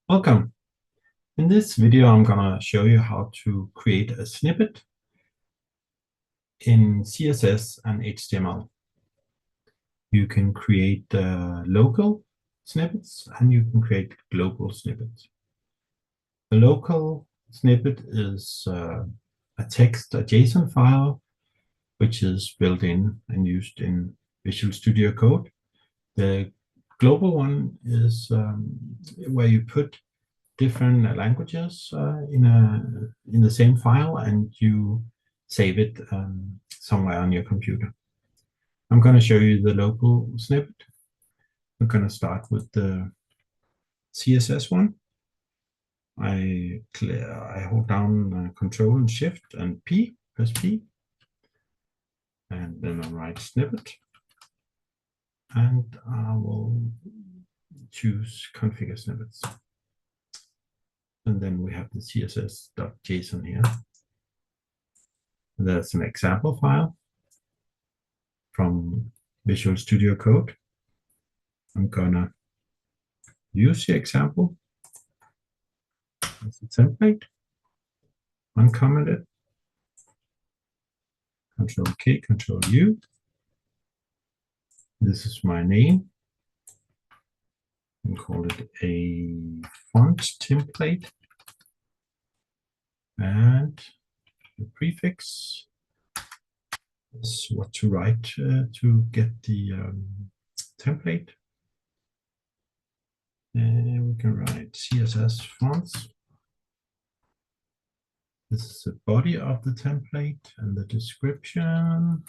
Welcome. In this video, I'm going to show you how to create a snippet in CSS and HTML. You can create local snippets and you can create global snippets. The local snippet is a text, a JSON file, which is built in and used in Visual Studio Code. The global one is where you put different languages in the same file and you save it somewhere on your computer. I'm going to show you the local snippet. I'm going to start with the CSS one. I hold down Control and Shift and P, press P, and then I write snippet, and I will choose configure snippets. And then we have the css.json here. That's an example file from Visual Studio Code. I'm gonna use the example as a template, uncomment it, Control K, Control U. This is my name. And call it a font template. And the prefix is what to write to get the template. And we can write CSS fonts. This is the body of the template and the description.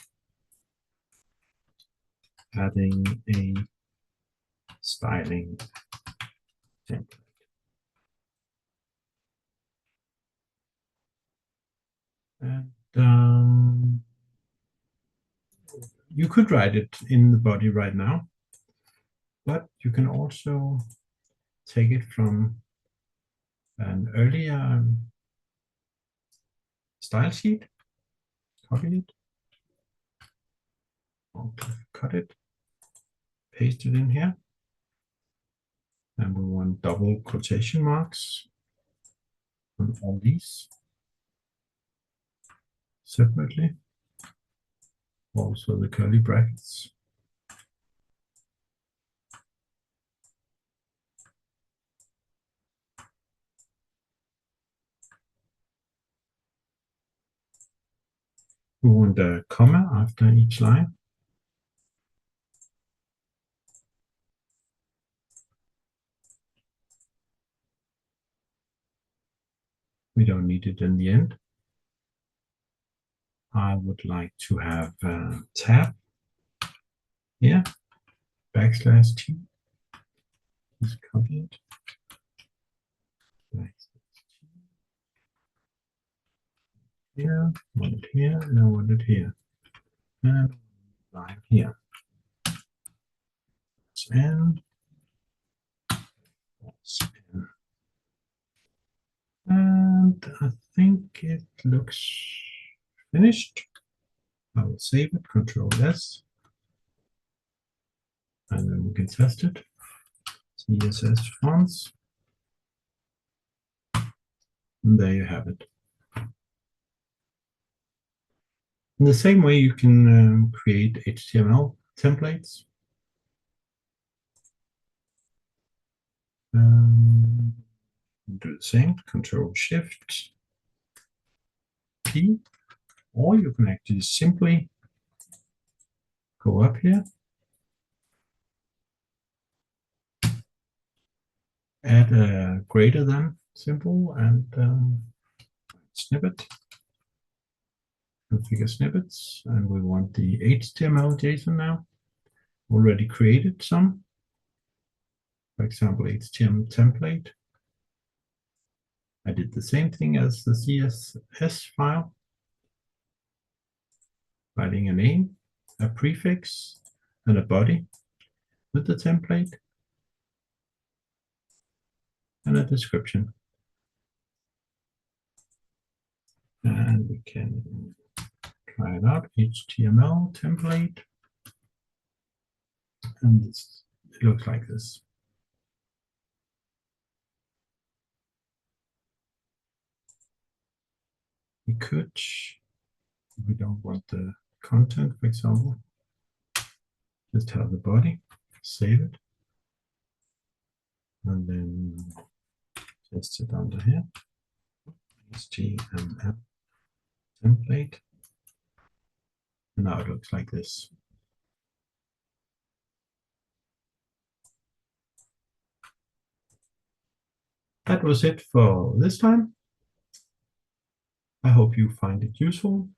Adding a styling template. And you could write it in the body right now, but you can also take it from an earlier style sheet, copy it, cut it, paste it in here, and we want double quotation marks on all these separately, also the curly brackets. We want a comma after each line. We don't need it in the end. I would like to have a tab here, \T. Just copy it. Here, want it here, and I want it here. And line here. That's N. That's N. And I think it looks finished. I will save it, Control S. And then we can test it. CSS fonts. And there you have it. In the same way, you can create HTML templates. Do the same, Control Shift P, or you can actually simply go up here, add a greater than symbol, and snippet, configure snippets, and we want the HTML JSON now. Already created some, for example, HTML template. I did the same thing as the CSS file, writing a name, a prefix, and a body with the template, and a description. And we can try it out, HTML template, and it looks like this. We could, if we don't want the content, for example, just have the body, save it, and then paste it under here. HTML template. And now it looks like this. That was it for this time. I hope you find it useful.